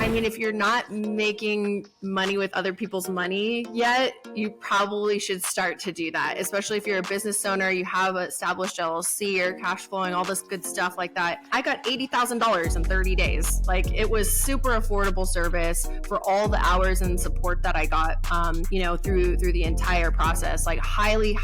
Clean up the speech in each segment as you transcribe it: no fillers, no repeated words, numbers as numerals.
I mean, if you're not making money with other people's money yet, you probably should start to do that, especially if you're a business owner, you have an established LLC or cash flowing, all this good stuff like that. I got $80,000 in 30 days. Like, it was super affordable service for all the hours and support that I got, through the entire process. Like, highly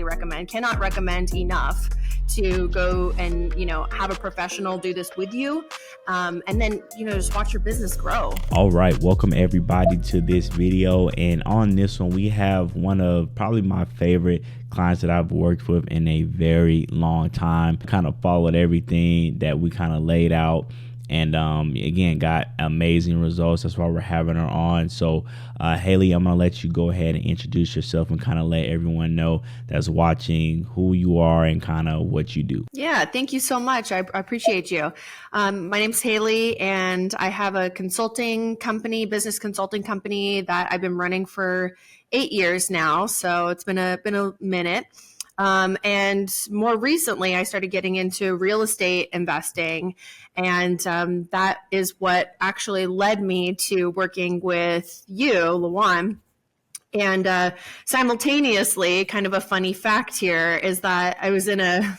recommend. Cannot recommend enough to go and, have a professional do this with you. And then, just watch your business grow. All right, welcome everybody to this video. And on this one, we have one of probably my favorite clients that I've worked with in a very long time. Kind of followed everything that we kind of laid out. And again, got amazing results. That's why we're having her on. So Haley, I'm going to let you go ahead and introduce yourself and kind of let everyone know that's watching who you are and kind of what you do. Yeah, thank you so much. I appreciate you. My name's Haley, and I have a business consulting company that I've been running for 8 years now. So it's been a minute. And more recently, I started getting into real estate investing. And that is what actually led me to working with you, LaJuan. And simultaneously, kind of a funny fact here is that I was in a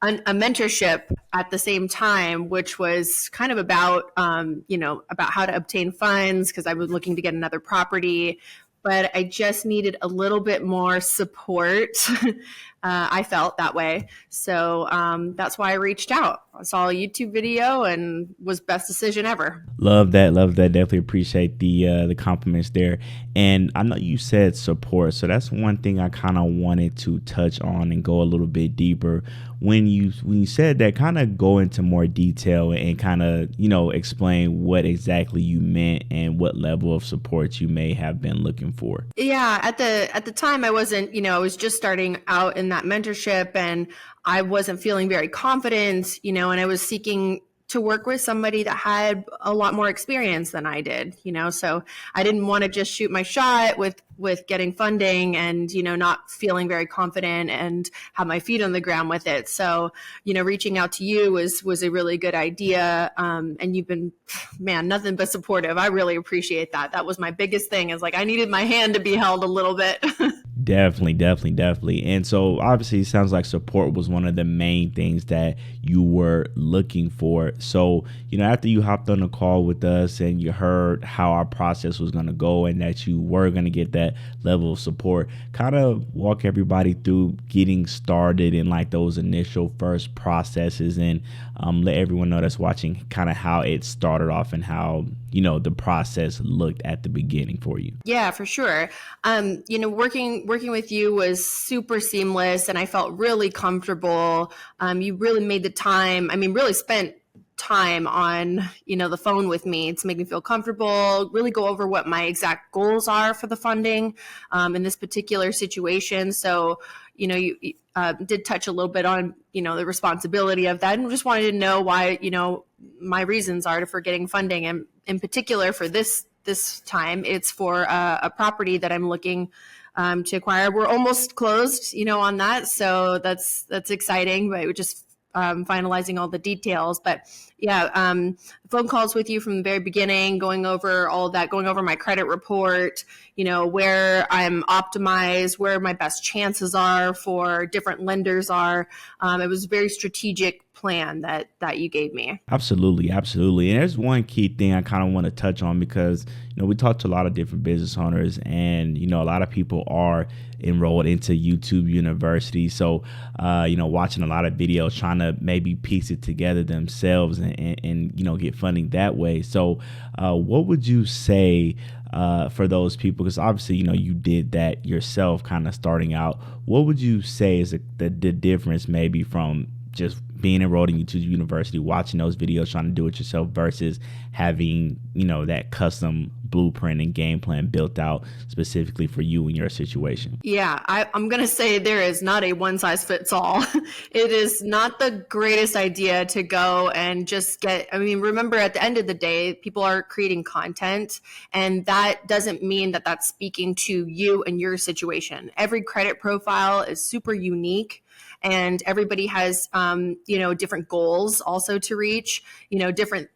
mentorship at the same time, which was kind of about, about how to obtain funds, because I was looking to get another property, but I just needed a little bit more support. I felt that way. So that's why I reached out. I saw a YouTube video and was best decision ever. Love that. Definitely appreciate the compliments there. And I know you said support. So that's one thing I kind of wanted to touch on and go a little bit deeper. When you said that, kind of go into more detail and kind of, explain what exactly you meant and what level of support you may have been looking for. Yeah, at the time I wasn't, I was just starting out in that mentorship, and I wasn't feeling very confident, and I was seeking to work with somebody that had a lot more experience than I did, so I didn't want to just shoot my shot with getting funding and, not feeling very confident and have my feet on the ground with it. So, reaching out to you was a really good idea. And you've been, nothing but supportive. I really appreciate that. That was my biggest thing, is like, I needed my hand to be held a little bit. Definitely. And so obviously it sounds like support was one of the main things that you were looking for. So, after you hopped on the call with us and you heard how our process was going to go and that you were going to get that level of support, kind of walk everybody through getting started in like those initial first processes, and let everyone know that's watching kind of how it started off and how, the process looked at the beginning for you. Yeah, for sure. Working with you was super seamless, and I felt really comfortable. You really made the time. Really spent time on, the phone with me to make me feel comfortable, really go over what my exact goals are for the funding in this particular situation. So, you did touch a little bit on, the responsibility of that, and just wanted to know why, my reasons are for getting funding. And in particular for this time, it's for a property that I'm looking to acquire. We're almost closed, on that. So that's exciting, but we're just finalizing all the details. But yeah, phone calls with you from the very beginning, going over all of that, going over my credit report, where I'm optimized, where my best chances are for different lenders are. It was a very strategic plan that you gave me. Absolutely. And there's one key thing I kind of want to touch on, because, we talked to a lot of different business owners, and, a lot of people are enrolled into YouTube University. So, watching a lot of videos, trying to maybe piece it together themselves and get funding that way. So what would you say for those people? Because obviously, you did that yourself kind of starting out. What would you say is the difference maybe from just being enrolled in YouTube University, watching those videos, trying to do it yourself, versus having, that custom blueprint and game plan built out specifically for you and your situation? Yeah, I'm going to say there is not a one size fits all. It is not the greatest idea to go and just remember, at the end of the day, people are creating content, and that doesn't mean that that's speaking to you and your situation. Every credit profile is super unique. And everybody has, different goals also to reach, different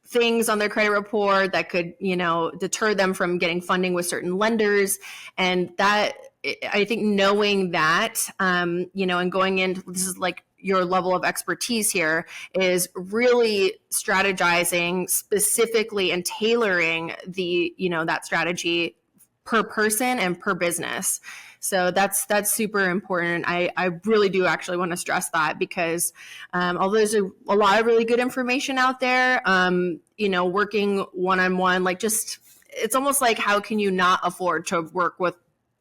things on their credit report that could, deter them from getting funding with certain lenders. And that, I think knowing that, and going into, this is like your level of expertise here, is really strategizing specifically and tailoring that strategy per person and per business. So that's super important. I really do actually want to stress that, because although there's a lot of really good information out there, working one-on-one, like, just, it's almost like, how can you not afford to work with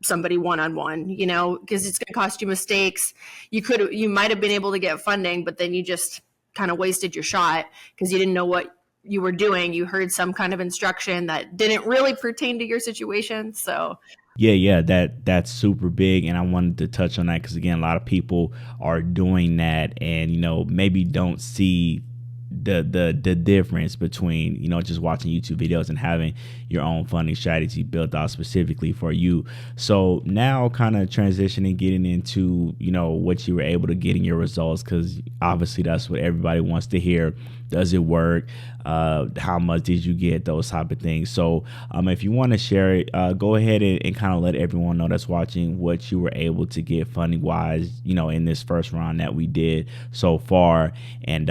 somebody one-on-one, because it's going to cost you mistakes. You might have been able to get funding, but then you just kind of wasted your shot because you didn't know what you were doing. You heard some kind of instruction that didn't really pertain to your situation. So Yeah, that's super big, and I wanted to touch on that because again, a lot of people are doing that, and maybe don't see the difference between just watching YouTube videos and having your own funding strategy built out specifically for you. So now, kind of transitioning, getting into what you were able to get in your results, because obviously that's what everybody wants to hear. Does it work? How much did you get? Those type of things. So if you want to share it, go ahead and kind of let everyone know that's watching what you were able to get funding wise, in this first round that we did so far, and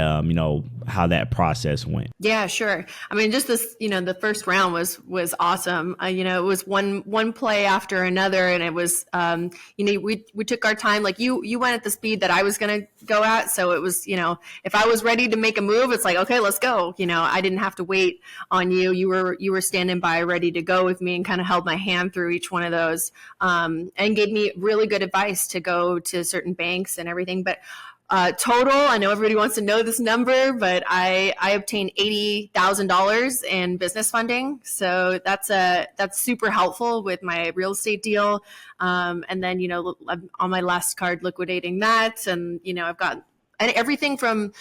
how that process went. Yeah, sure. I mean, just this, the first round was awesome. It was one play after another, and it was, we took our time. Like, you went at the speed that I was going to go at, so it was, if I was ready to make a move, it's like, okay, let's go. I didn't have to wait on you. You were standing by, ready to go with me, and kind of held my hand through each one of those, and gave me really good advice to go to certain banks and everything. But total, I know everybody wants to know this number, but I obtained $80,000 in business funding. So that's super helpful with my real estate deal. And then, I'm on my last card liquidating that. And, I've got everything from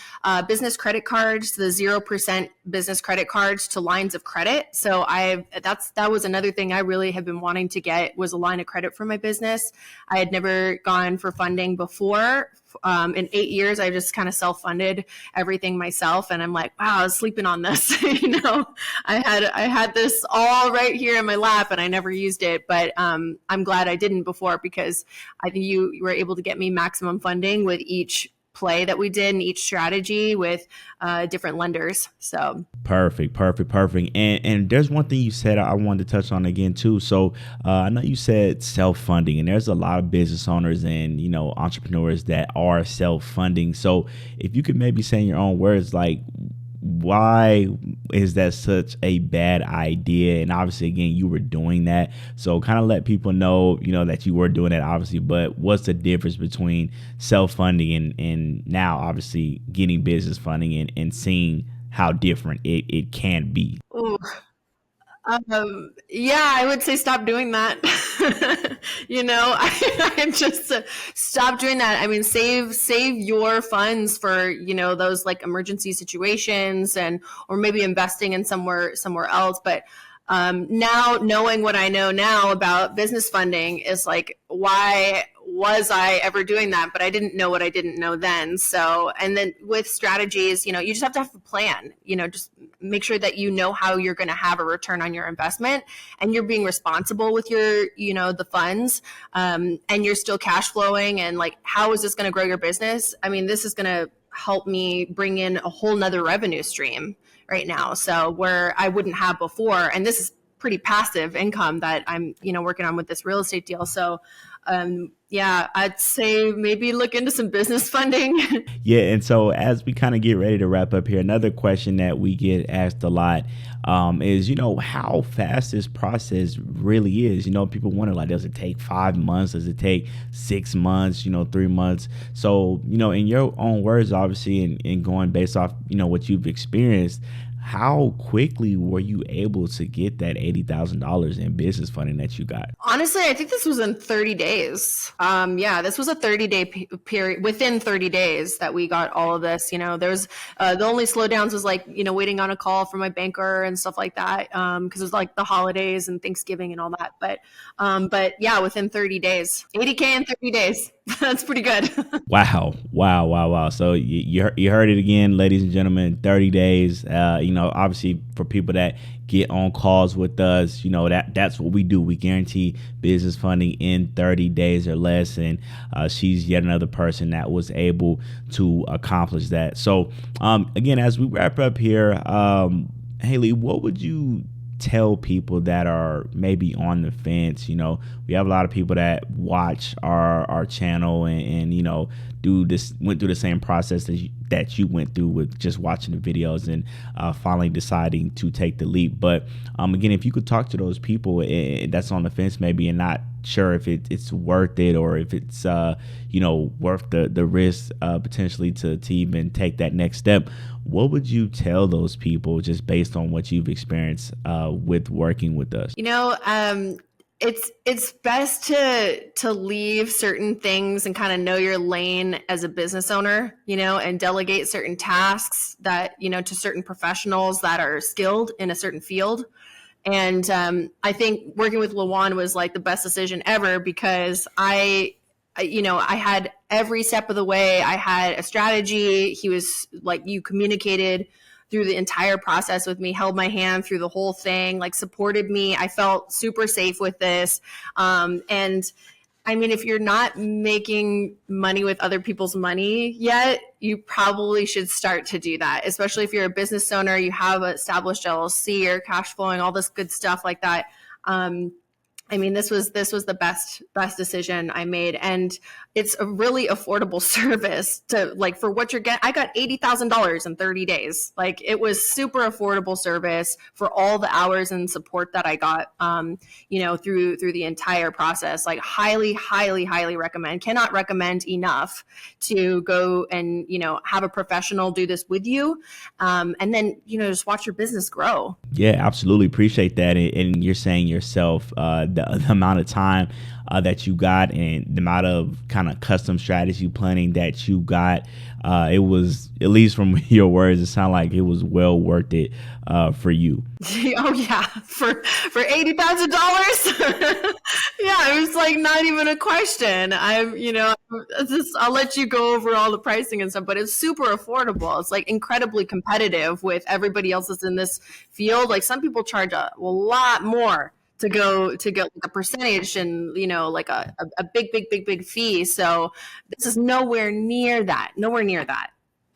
business credit cards to the 0% business credit cards to lines of credit. So that was another thing I really have been wanting to get, was a line of credit for my business. I had never gone for funding before. In 8 years, I just kind of self-funded everything myself. And I'm like, wow, I was sleeping on this. I had this all right here in my lap, and I never used it. But I'm glad I didn't before, because I think you were able to get me maximum funding with each play that we did and each strategy with different lenders. So perfect. And there's one thing you said I wanted to touch on again too. So I know you said self-funding, and there's a lot of business owners and entrepreneurs that are self-funding. So if you could maybe say in your own words, like, why is that such a bad idea? And obviously, again, you were doing that, so kind of let people know that you were doing that, obviously. But what's the difference between self-funding and now obviously getting business funding, and seeing how different it can be? ooh, yeah, I would say stop doing that. I just stop doing that. I mean, save your funds for those, like, emergency situations, or maybe investing in somewhere else. But now, knowing what I know now about business funding, is like, why was I ever doing that? But I didn't know what I didn't know then. So, and then with strategies, you just have to have a plan. Just make sure that how you're going to have a return on your investment, and you're being responsible with your the funds, and you're still cash flowing, and, like, how is this going to grow your business? I mean, this is going to help me bring in a whole nother revenue stream right now, so where I wouldn't have before. And this is pretty passive income that I'm working on with this real estate deal. So yeah, I'd say maybe look into some business funding. Yeah, and so as we kind of get ready to wrap up here, another question that we get asked a lot is, how fast this process really is. People wonder, like, does it take 5 months? Does it take 6 months? 3 months? So, in your own words, obviously, and going based off, what you've experienced, how quickly were you able to get that $80,000 in business funding that you got? Honestly, I think this was in 30 days. Yeah, this was a 30-day period. Within 30 days that we got all of this. There's the only slowdowns was, like, waiting on a call from my banker and stuff like that, because it was, like, the holidays and Thanksgiving and all that. But yeah, within 30 days, 80K in 30 days. That's pretty good. Wow. So you heard it again, ladies and gentlemen. 30 days. Obviously for people that get on calls with us, that's what we do. We guarantee business funding in 30 days or less, and she's yet another person that was able to accomplish that. So again, as we wrap up here, Haley, what would you tell people that are maybe on the fence? We have a lot of people that watch our channel and went through the same process that you went through with just watching the videos and finally deciding to take the leap. But again, if you could talk to those people that's on the fence maybe and not sure if it's worth it, or if it's worth the risk potentially to even take that next step, what would you tell those people just based on what you've experienced with working with us? It's best to leave certain things and kind of know your lane as a business owner, and delegate certain tasks that, to certain professionals that are skilled in a certain field. And I think working with LaJuan was like the best decision ever, because I had every step of the way. I had a strategy. He was like, you communicated through the entire process with me, held my hand through the whole thing, like supported me. I felt super safe with this. And I mean, if you're not making money with other people's money yet, you probably should start to do that, especially if you're a business owner, you have an established LLC or cash flowing, all this good stuff like that. I mean, this was the best decision I made, and it's a really affordable service to like for what you're getting. I got $80,000 in 30 days. Like, it was super affordable service for all the hours and support that I got, through the entire process. Like, highly recommend. Cannot recommend enough to go and have a professional do this with you, and then just watch your business grow. Yeah, absolutely. Appreciate that. And you're saying yourself, the amount of time that you got and the amount of kind of custom strategy planning that you got, it was, at least from your words, it sounded like it was well worth it for you. Oh yeah, for $80,000. Yeah, it was like not even a question. I'll let you go over all the pricing and stuff, but it's super affordable. It's like incredibly competitive with everybody else that's in this field. Like, some people charge a lot more to get like a percentage and like a big fee. So this is nowhere near that.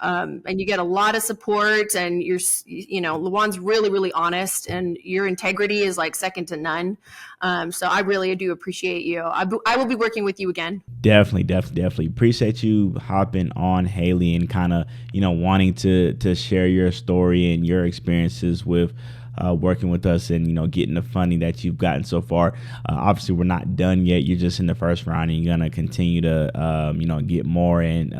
And you get a lot of support, and LaJuan's really honest, and your integrity is like second to none. So I really do appreciate you. I will be working with you again. Definitely appreciate you hopping on, Haley, and kind of wanting to share your story and your experiences with working with us and getting the funding that you've gotten so far. Obviously, we're not done yet. You're just in the first round, and you're gonna continue to get more and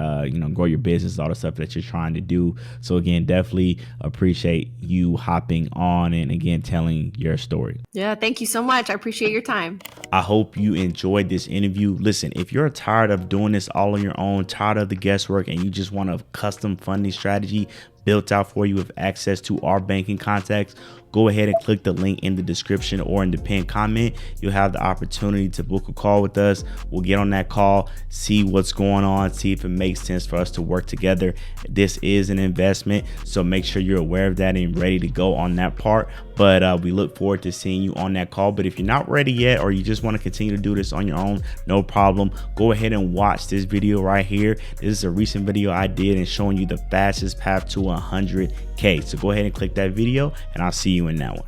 grow your business, all the stuff that you're trying to do. So again, definitely appreciate you hopping on and again telling your story. Yeah, thank you so much. I appreciate your time. I hope you enjoyed this interview. Listen, if you're tired of doing this all on your own, tired of the guesswork, and you just want a custom funding strategy built out for you with access to our banking contacts, go ahead and click the link in the description or in the pinned comment. You'll have the opportunity to book a call with us. We'll get on that call, see what's going on, see if it makes sense for us to work together. This is an investment, so make sure you're aware of that and ready to go on that part. But we look forward to seeing you on that call. But if you're not ready yet, or you just want to continue to do this on your own, no problem. Go ahead and watch this video right here. This is a recent video I did and showing you the fastest path to 100K. So go ahead and click that video, and I'll see you in that one.